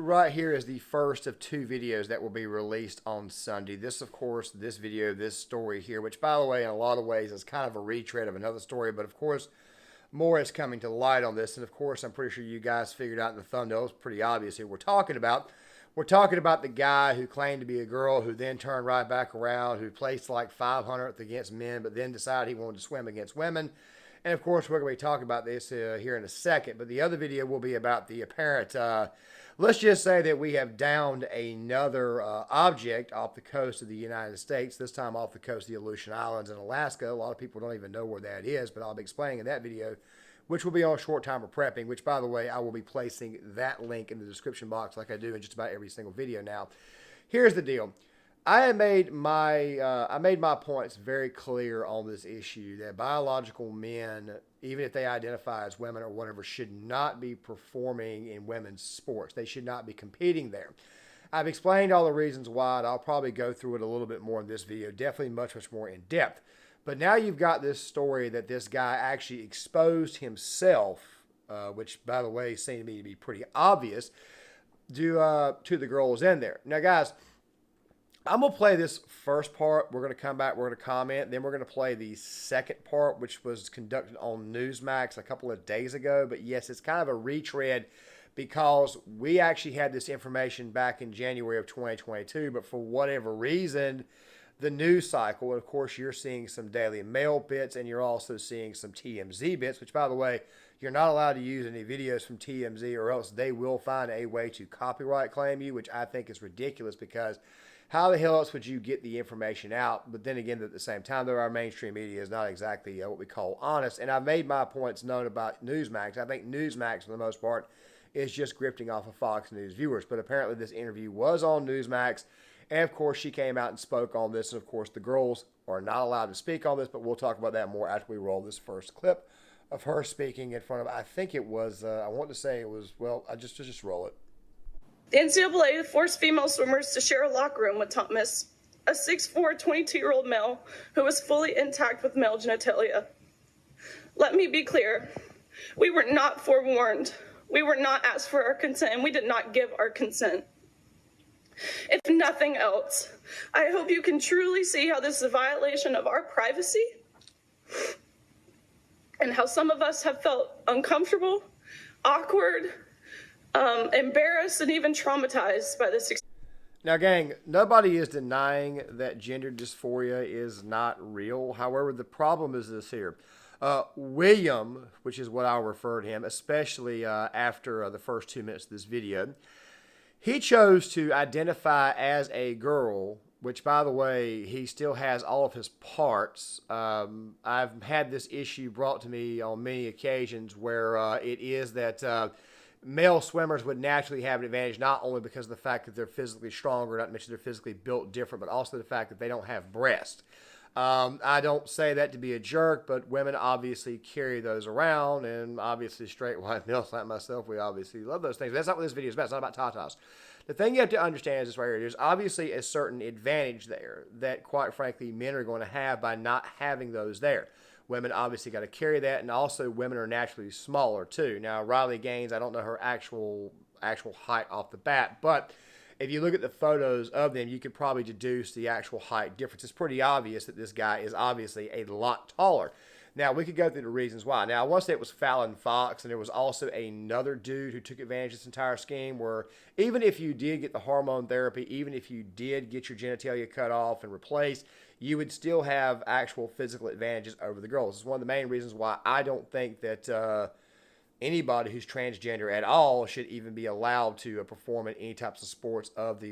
right here is the first of two videos that will be released on Sunday. This, of course, this video, this story here, which, by the way, in a lot of ways is kind of a retread of another story, but of course, more is coming to light on this. And of course, I'm pretty sure you guys figured out in the thumbnail, it's pretty obvious who we're talking about. We're talking about the guy who claimed to be a girl, who then turned right back around, who placed like 500th against men, but then decided he wanted to swim against women. And of course, we're going to be talking about this here in a second. But the other video will be about the apparent, let's just say that we have downed another object off the coast of the United States, this time off the coast of the Aleutian Islands in Alaska. A lot of people don't even know where that is, but I'll be explaining in that video, which will be on Short Timer Prepping, which, by the way, I will be placing that link in the description box like I do in just about every single video now. Here's the deal. I made my points very clear on this issue that biological men, even if they identify as women or whatever, should not be performing in women's sports. They should not be competing there. I've explained all the reasons why, and I'll probably go through it a little bit more in this video, definitely much, much more in depth. But now you've got this story that this guy actually exposed himself, which, by the way, seemed to me to be pretty obvious, to the girls in there. Now, guys, I'm going to play this first part. We're going to come back. We're going to comment. Then we're going to play the second part, which was conducted on Newsmax a couple of days ago. But yes, it's kind of a retread because we actually had this information back in January of 2022. But for whatever reason, the news cycle, and of course, you're seeing some Daily Mail bits, and you're also seeing some TMZ bits, which, by the way, you're not allowed to use any videos from TMZ or else they will find a way to copyright claim you, which I think is ridiculous because how the hell else would you get the information out? But then again, at the same time, though, our mainstream media is not exactly what we call honest. And I've made my points known about Newsmax. I think Newsmax, for the most part, is just grifting off of Fox News viewers. But apparently this interview was on Newsmax. And, of course, she came out and spoke on this. And, of course, the girls are not allowed to speak on this. But we'll talk about that more after we roll this first clip of her speaking in front of, I think it was, I want to say it was, well, just roll it. The NCAA forced female swimmers to share a locker room with Thomas, a 6'4", 22-year-old male who was fully intact with male genitalia. Let me be clear. We were not forewarned. We were not asked for our consent, and we did not give our consent. If nothing else, I hope you can truly see how this is a violation of our privacy and how some of us have felt uncomfortable, awkward, embarrassed, and even traumatized by this. Now, gang, nobody is denying that gender dysphoria is not real. However, the problem is this here. William, which is what I'll refer to him, especially after the first 2 minutes of this video, he chose to identify as a girl, which, by the way, he still has all of his parts. I've had this issue brought to me on many occasions where it is that male swimmers would naturally have an advantage, not only because of the fact that they're physically stronger, not to mention they're physically built different, but also the fact that they don't have breasts. I don't say that to be a jerk, but women obviously carry those around, and obviously straight white males like myself, we obviously love those things. But that's not what this video is about. It's not about tatas. The thing you have to understand is this right here. There's obviously a certain advantage there that, quite frankly, men are going to have by not having those there. Women obviously got to carry that, and also women are naturally smaller too. Now, Riley Gaines, I don't know her actual height off the bat, but if you look at the photos of them, you could probably deduce the actual height difference. It's pretty obvious that this guy is obviously a lot taller. Now, we could go through the reasons why. Now, I want to say it was Fallon Fox, and there was also another dude who took advantage of this entire scheme where even if you did get the hormone therapy, even if you did get your genitalia cut off and replaced, you would still have actual physical advantages over the girls. It's one of the main reasons why I don't think that anybody who's transgender at all should even be allowed to perform in any types of sports of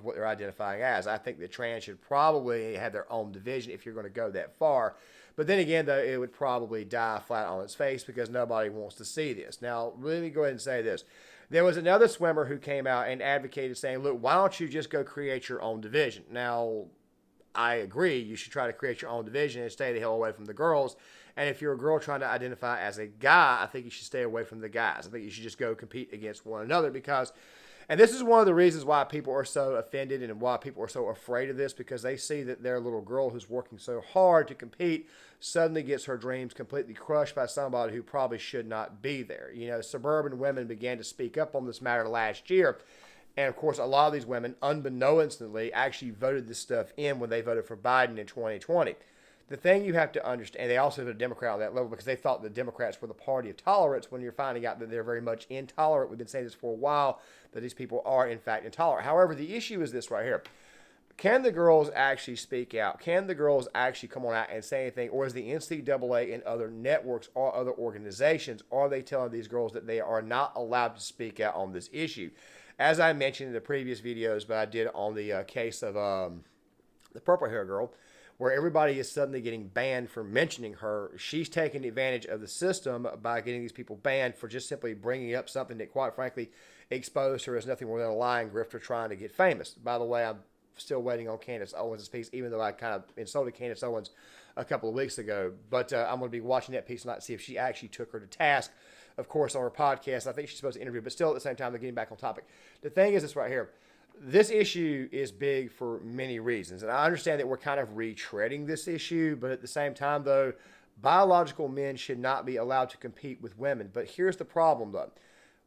what they're identifying as. I think the trans should probably have their own division if you're going to go that far. But then again, though, it would probably die flat on its face because nobody wants to see this. Now, let me go ahead and say this. There was another swimmer who came out and advocated saying, look, why don't you just go create your own division? Now, I agree. You should try to create your own division and stay the hell away from the girls. And if you're a girl trying to identify as a guy, I think you should stay away from the guys. I think you should just go compete against one another because And this is one of the reasons why people are so offended and why people are so afraid of this, because they see that their little girl who's working so hard to compete suddenly gets her dreams completely crushed by somebody who probably should not be there. You know, suburban women began to speak up on this matter last year. And of course, a lot of these women, unbeknownstly, actually voted this stuff in when they voted for Biden in 2020. The thing you have to understand, they also voted Democrat on that level because they thought the Democrats were the party of tolerance, when you're finding out that they're very much intolerant. We've been saying this for a while, that these people are, in fact, intolerant. However, the issue is this right here. Can the girls actually speak out? Can the girls actually come on out and say anything? Or is the NCAA and other networks or other organizations, are they telling these girls that they are not allowed to speak out on this issue? As I mentioned in the previous videos, but I did on the case of the purple hair girl, where everybody is suddenly getting banned for mentioning her. She's taking advantage of the system by getting these people banned for just simply bringing up something that, quite frankly, exposed her as nothing more than a lying grifter trying to get famous. By the way, I'm still waiting on Candace Owens' piece, even though I kind of insulted Candace Owens a couple of weeks ago. But I'm going to be watching that piece tonight to see if she actually took her to task, of course, on her podcast. I think she's supposed to interview, but still at the same time, they're getting back on topic. The thing is this right here. This issue is big for many reasons, and I understand that we're kind of retreading this issue, but at the same time, though, biological men should not be allowed to compete with women. But here's the problem, though.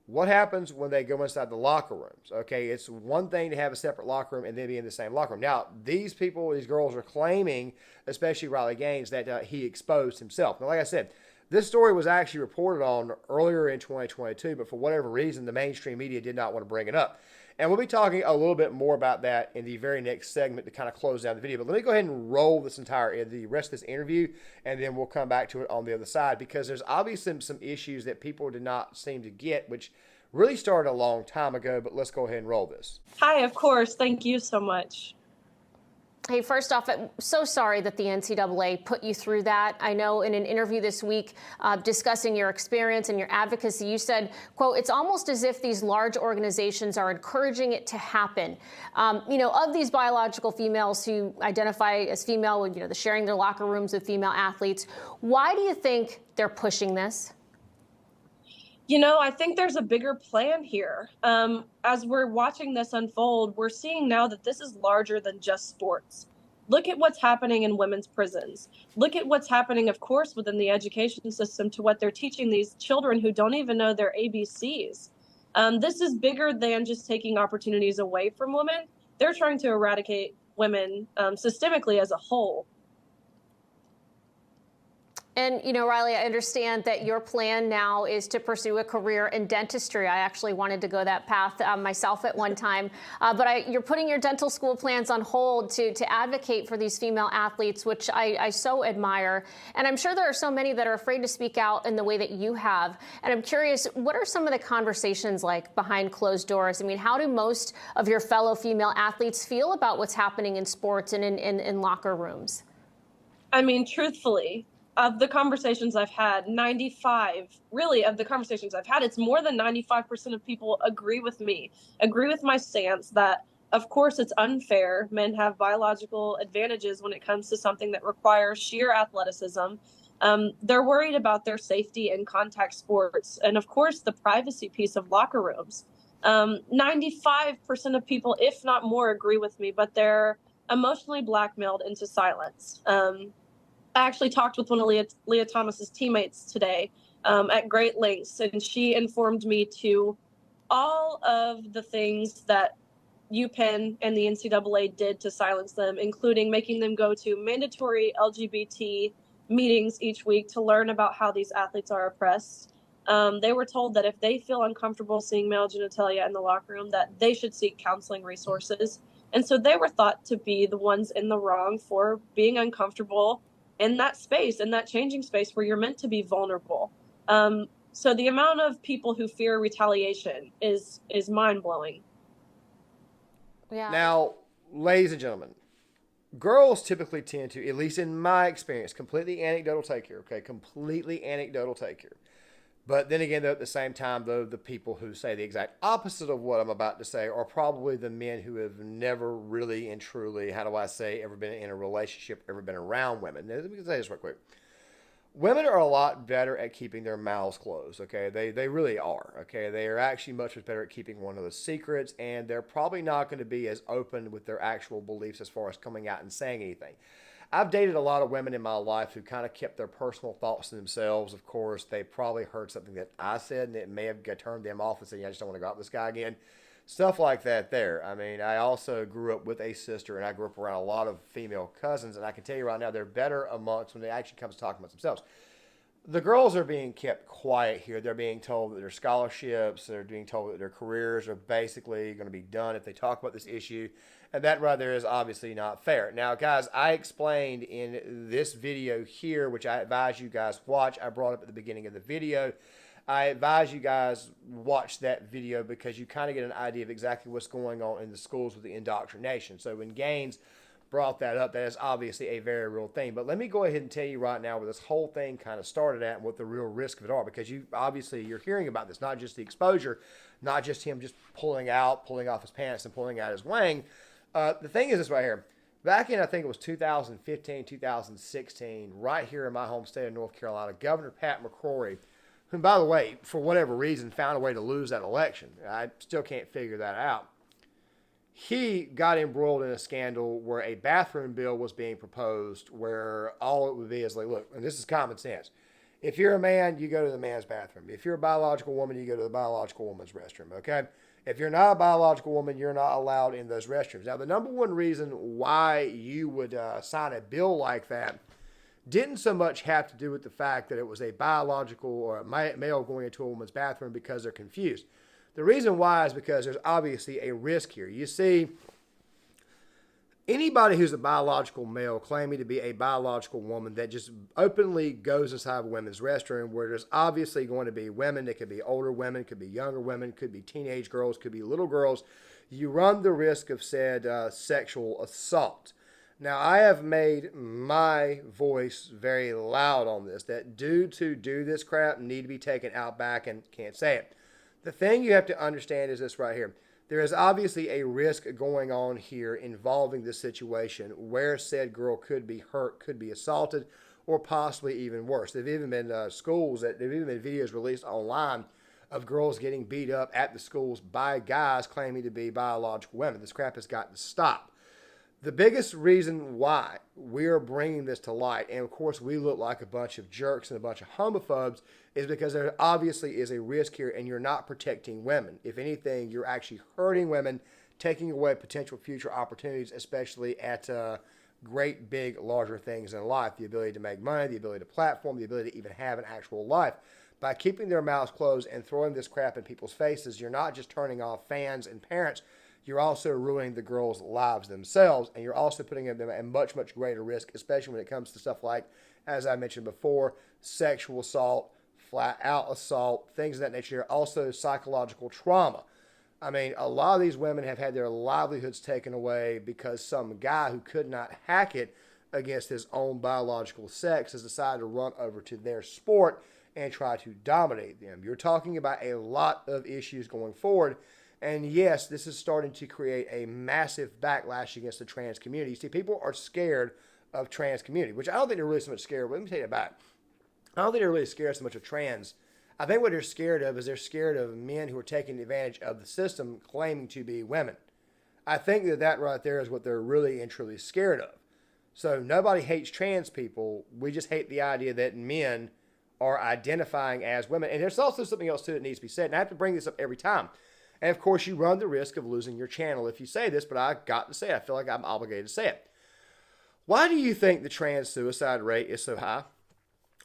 What happens when they go inside the locker rooms? Okay, it's one thing to have a separate locker room and then be in the same locker room. Now, these people, these girls are claiming, especially Riley Gaines, that he exposed himself. Now, like I said, this story was actually reported on earlier in 2022, but for whatever reason, the mainstream media did not want to bring it up. And we'll be talking a little bit more about that in the very next segment to kind of close down the video. But let me go ahead and roll the rest of this interview, and then we'll come back to it on the other side, because there's obviously some issues that people did not seem to get, which really started a long time ago. But let's go ahead and roll this. Hi, of course. Thank you so much. Hey, first off, I'm so sorry that the NCAA put you through that. I know in an interview this week discussing your experience and your advocacy, you said, quote, it's almost as if these large organizations are encouraging it to happen. Of these biological females who identify as female, the sharing their locker rooms with female athletes, why do you think they're pushing this? I think there's a bigger plan here. As we're watching this unfold, we're seeing now that this is larger than just sports. Look at what's happening in women's prisons. Look at what's happening, of course, within the education system, to what they're teaching these children who don't even know their ABCs. This is bigger than just taking opportunities away from women. They're trying to eradicate women systemically as a whole. And, Riley, I understand that your plan now is to pursue a career in dentistry. I actually wanted to go that path myself at one time. But you're putting your dental school plans on hold to advocate for these female athletes, which I so admire. And I'm sure there are so many that are afraid to speak out in the way that you have. And I'm curious, what are some of the conversations like behind closed doors? I mean, how do most of your fellow female athletes feel about what's happening in sports and in locker rooms? I mean, truthfully, of the conversations I've had, it's more than 95% of people agree with me, agree with my stance that, of course, it's unfair. Men have biological advantages when it comes to something that requires sheer athleticism. They're worried about their safety in contact sports. And, of course, the privacy piece of locker rooms. 95% of people, if not more, agree with me, but they're emotionally blackmailed into silence. I actually talked with one of Leah Thomas's teammates today at great lengths, and she informed me to all of the things that UPenn and the NCAA did to silence them, including making them go to mandatory LGBT meetings each week to learn about how these athletes are oppressed. They were told that if they feel uncomfortable seeing male genitalia in the locker room, that they should seek counseling resources. And so they were thought to be the ones in the wrong for being uncomfortable in that space, in that changing space where you're meant to be vulnerable. So the amount of people who fear retaliation is mind-blowing. Yeah. Now, ladies and gentlemen, girls typically tend to, at least in my experience, completely anecdotal take here, okay? Completely anecdotal take here. But then again, though, at the same time, though, the people who say the exact opposite of what I'm about to say are probably the men who have never really and truly, ever been in a relationship, ever been around women. Now, let me say this real quick. women are a lot better at keeping their mouths closed, okay? They really are, okay? They are actually much better at keeping one of those secrets, and they're probably not going to be as open with their actual beliefs as far as coming out and saying anything. I've dated a lot of women in my life who kind of kept their personal thoughts to themselves. Of course, they probably heard something that I said, and it may have turned them off and said, yeah, I just don't want to go out with this guy again. Stuff like that there. I mean, I also grew up with a sister, and I grew up around a lot of female cousins, and I can tell you right now, they're better amongst when they actually come to talking about themselves. The girls are being kept quiet here. They're being told that their scholarships, they're being told that their careers are basically going to be done if they talk about this issue. And that right there is obviously not fair. Now, guys, I explained in this video here, which I advise you guys watch. I brought up at the beginning of the video. I advise you guys watch that video because you kind of get an idea of exactly what's going on in the schools with the indoctrination. So when Gaines brought that up, that is obviously a very real thing. But let me go ahead and tell you right now where this whole thing kind of started at and what the real risk of it are, because you're hearing about this, not just the exposure, not just him just pulling off his pants and pulling out his wang. The thing is this right here. Back in, I think it was 2015, 2016, right here in my home state of North Carolina, Governor Pat McCrory, who, by the way, for whatever reason, found a way to lose that election. I still can't figure that out. He got embroiled in a scandal where a bathroom bill was being proposed where all it would be is like, look, and this is common sense. If you're a man, you go to the man's bathroom. If you're a biological woman, you go to the biological woman's restroom, okay? If you're not a biological woman, you're not allowed in those restrooms. Now, the number one reason why you would sign a bill like that didn't so much have to do with the fact that it was a biological or a male going into a woman's bathroom because they're confused. The reason why is because there's obviously a risk here. You see, anybody who's a biological male claiming to be a biological woman that just openly goes inside a women's restroom where there's obviously going to be women, it could be older women, could be younger women, could be teenage girls, could be little girls, you run the risk of said sexual assault. Now, I have made my voice very loud on this, that dudes who do this crap need to be taken out back and can't say it. The thing you have to understand is this right here. There is obviously a risk going on here involving this situation where said girl could be hurt, could be assaulted, or possibly even worse. There've even been there've even been videos released online of girls getting beat up at the schools by guys claiming to be biological women. This crap has got to stop. The biggest reason why we're bringing this to light, and of course we look like a bunch of jerks and a bunch of homophobes, is because there obviously is a risk here and you're not protecting women. If anything, you're actually hurting women, taking away potential future opportunities, especially at great, big, larger things in life. The ability to make money, the ability to platform, the ability to even have an actual life. By keeping their mouths closed and throwing this crap in people's faces, you're not just turning off fans and parents, you're also ruining the girls' lives themselves, and you're also putting them at much, much greater risk, especially when it comes to stuff like, as I mentioned before, sexual assault, flat-out assault, things of that nature. Also, psychological trauma. I mean, a lot of these women have had their livelihoods taken away because some guy who could not hack it against his own biological sex has decided to run over to their sport and try to dominate them. You're talking about a lot of issues going forward. And yes, this is starting to create a massive backlash against the trans community. You see, people are scared of trans community, which I don't think they're really so much scared of. Let me tell you about it. I don't think they're really scared so much of trans. I think what they're scared of is they're scared of men who are taking advantage of the system claiming to be women. I think that right there is what they're really and truly scared of. So nobody hates trans people. We just hate the idea that men are identifying as women. And there's also something else too that needs to be said. And I have to bring this up every time. And of course, you run the risk of losing your channel if you say this, but I got to say it. I feel like I'm obligated to say it. Why do you think the trans suicide rate is so high?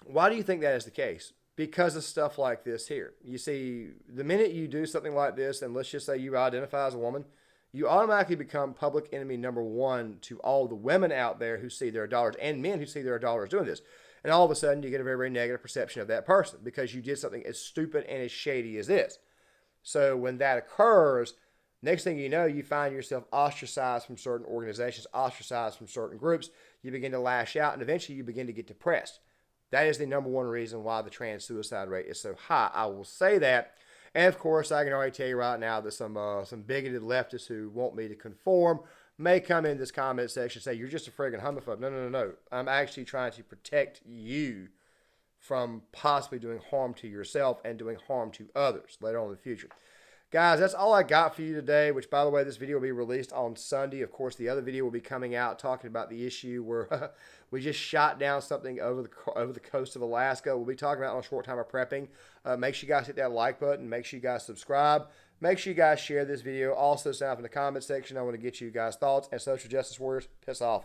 Why do you think that is the case? Because of stuff like this here. You see, the minute you do something like this, and let's just say you identify as a woman, you automatically become public enemy number one to all the women out there who see their daughters and men who see their daughters doing this. And all of a sudden, you get a very, very negative perception of that person because you did something as stupid and as shady as this. So when that occurs, next thing you know, you find yourself ostracized from certain organizations, ostracized from certain groups. You begin to lash out, and eventually you begin to get depressed. That is the number one reason why the trans suicide rate is so high. I will say that. And of course, I can already tell you right now that some bigoted leftists who want me to conform may come in this comment section and say, you're just a friggin' homophobe. No. I'm actually trying to protect you from possibly doing harm to yourself and doing harm to others later on in the future. Guys, that's all I got for you today, which, by the way, this video will be released on Sunday. Of course, the other video will be coming out talking about the issue where we just shot down something over the coast of Alaska. We'll be talking about it on a short time of prepping. Make sure you guys hit that like button. Make sure you guys subscribe. Make sure you guys share this video. Also, sign up in the comment section. I want to get you guys' thoughts. And social justice warriors, piss off.